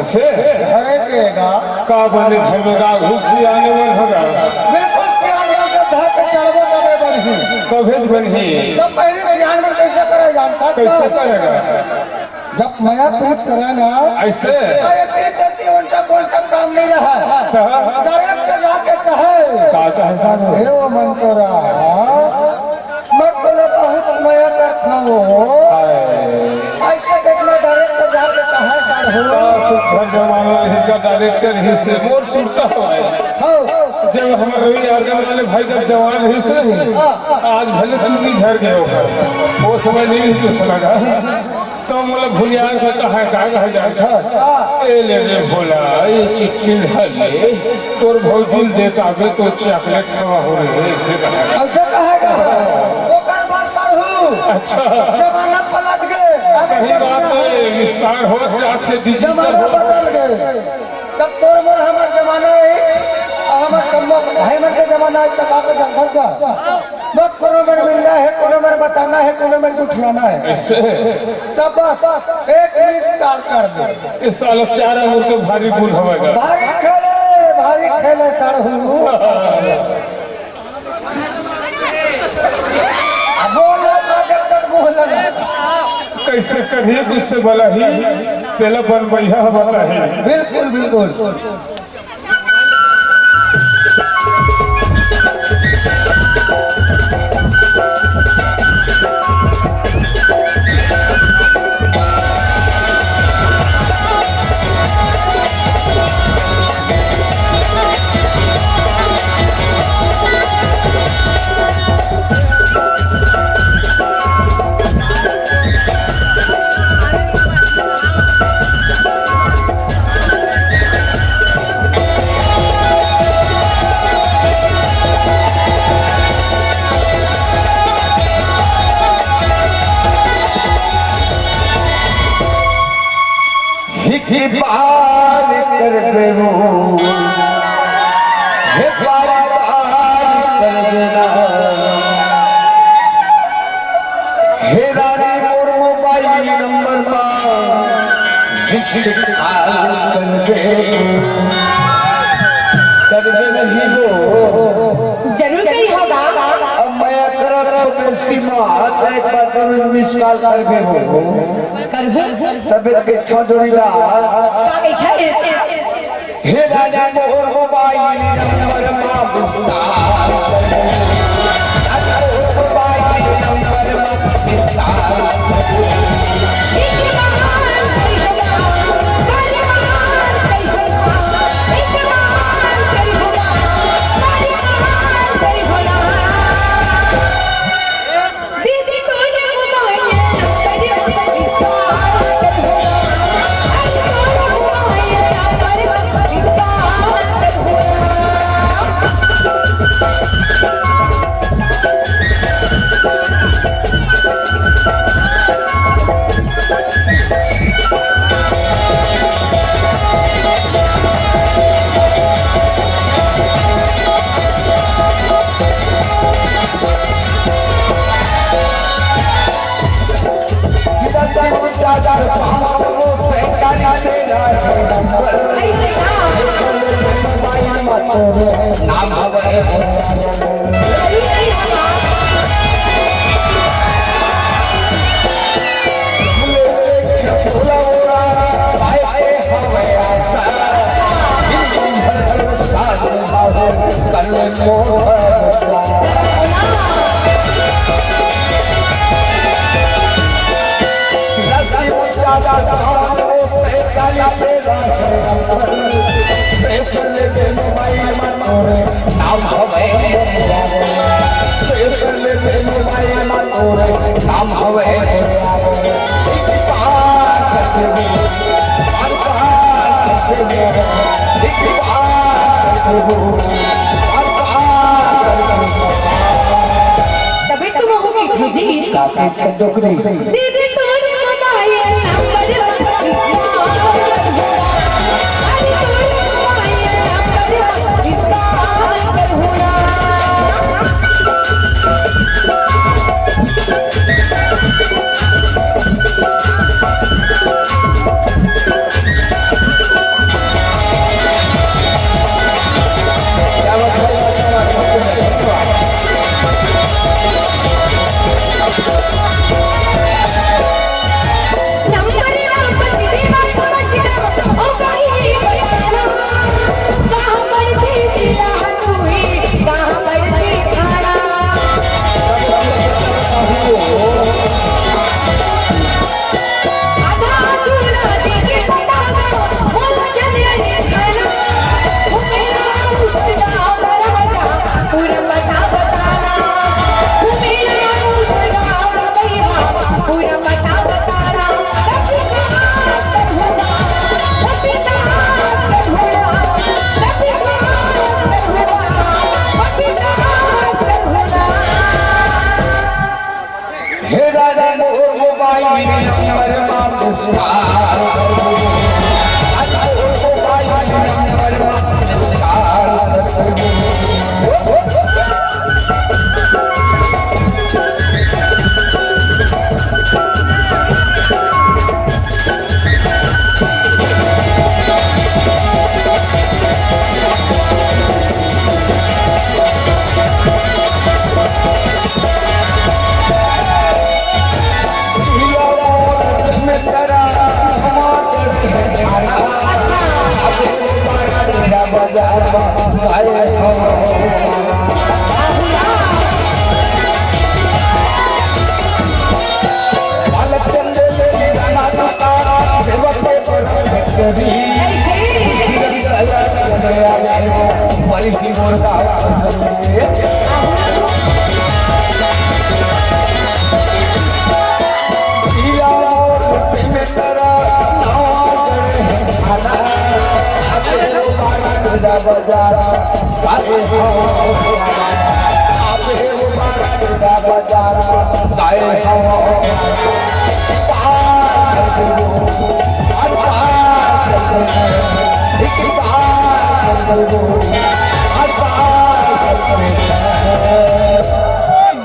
ऐसे हरे केगा का बने धर्मेगा घुसी आने मन होगा बिल्कुल सियान के धर के चढ़बो तबे बनही कभेज बनही तो पहले सियान में कैसे करे जानता कैसे करेगा जब माया प्रीत करे ना ऐसे तो ये देती उनका कोई काम नहीं रहा डायरेक्ट जाके कहे का साहब हे वो मन करा मैं बोले बहुत माया करता हूँ ऐसे देखना डायरेक्ट जाके कहे सर हो सुपर जमाना इसका डायरेक्टर ही से मोर सुनता है जब हमारे रवि आर्गन वाले भाई जब जवान ही से आज भले चुन्नी झड़ गए होगा वो समय नहीं तो सुनागा तो मतलब भुलियार को कहा कहा जाता ए ले रे भोला ये चिट्ठी ले तोर भौजिल देता बे तो चॉकलेट खावा हो रही है ऐसे कहा ऐसे कहेगा वो कर बात पर हूँ अच्छा जमाना पलट गए सही बात है विस्तार हो जाते डिजिटल जमाना हो बदल गए तब तोर मोर हमार जमाना है हमार सम्मत भाई मन के जमाना है तक आकर जंगल का मत कोनो में मिलना है कोनो में बताना है कोनो में उठाना है ऐसे तब बस एक मिस कॉल कर दे इस साल 4 अंगूर के भारी गुल होगा भारी खेले सर हूँ बोल जब तक मुँह लगा कैसे करिए किससे भला ही पहले बनबैया वाला ही बिल्कुल बिल्कुल ही पार कर दे वो हे पार कर देना हे रानी मोर मोबाइल नंबर कर दे नहीं वो जरूर कहीं होगा अब मैं करब सीमा एक बार जरूर मिस कॉल कर दे वो तबियत के छोड़ीला हे राजा मोर मोबाइल नंबर मा विस्तार मोबाइल नंबर मा विस्तार नाम हवे तभी तुम होगी खोजी काके छदोकरी दीदी तोरे mobile number Thank you. Number वापस कार नंबर वापस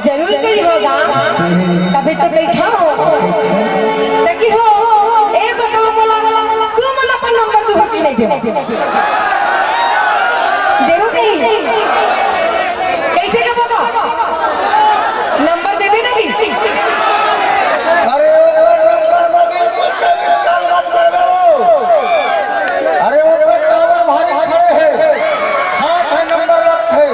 जरूर कहीं होगा, तभी तो देखा हो ताकि हो ए बताओ बोला तू मन अपन नंबर तू होती नहीं देवा देवो नहीं कैसे का बाबा नंबर देबे नहीं अरे वो नंबर में बिल्कुल चौबीस साल बात कर रहे हो। अरे वो टावर भारी खड़े हैं, हाथ है नंबर रखे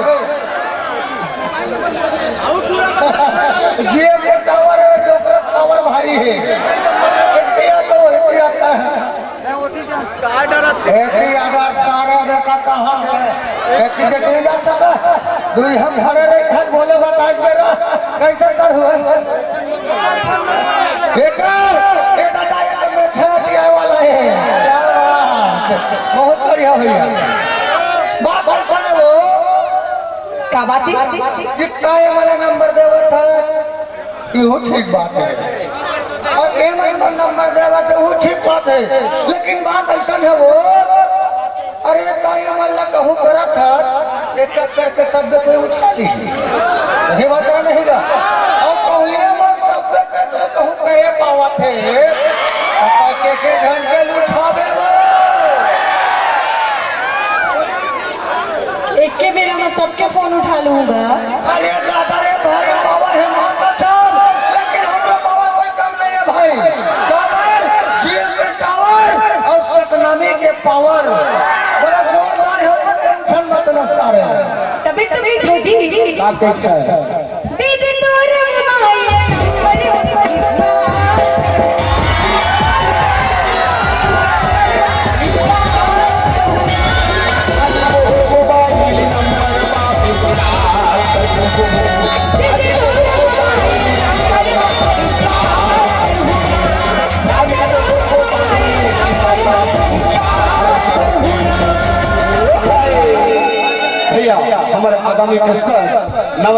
जियो के टावर है, डोकरा टावर भारी है। एक ही आधार सारा बेटा कहाँ है, एक ही जटिल जा सका दुई हम घरे नहीं खत बोले बताए मेरा कैसे कर हुए एक दादा एक में छह दिया वाला है। क्या बात, बहुत बढ़िया भैया। बात ऐसा है वो का बात कितना ये वाला नंबर देवा था यो ठीक बात है, और ए नंबर नंबर देवा तो वो ठीक बात है, लेकिन बात ऐसा है वो अरे ताई मल्ला कहूँ करा था एक करके शब्द पे उठा ली नहीं बता नहीं गा और कहलिए मैं शब्द के तो कहूँ करे पावा थे के झन के उठावे वो एक के मेरा मैं सबके फोन उठा लूंगा। अरे दादा रे भाई पावर है माता साहब, लेकिन हमरा पावर कोई कम नहीं है भाई। टावर जियो के टावर और सतनामी के पावर बड़ा जोरदार है, टेंशन मत लो सारे। तभी तो भी खोजी क्या अच्छा है दीदी तोरे माये नंबर भैया हमारे आगामी पेशकश नव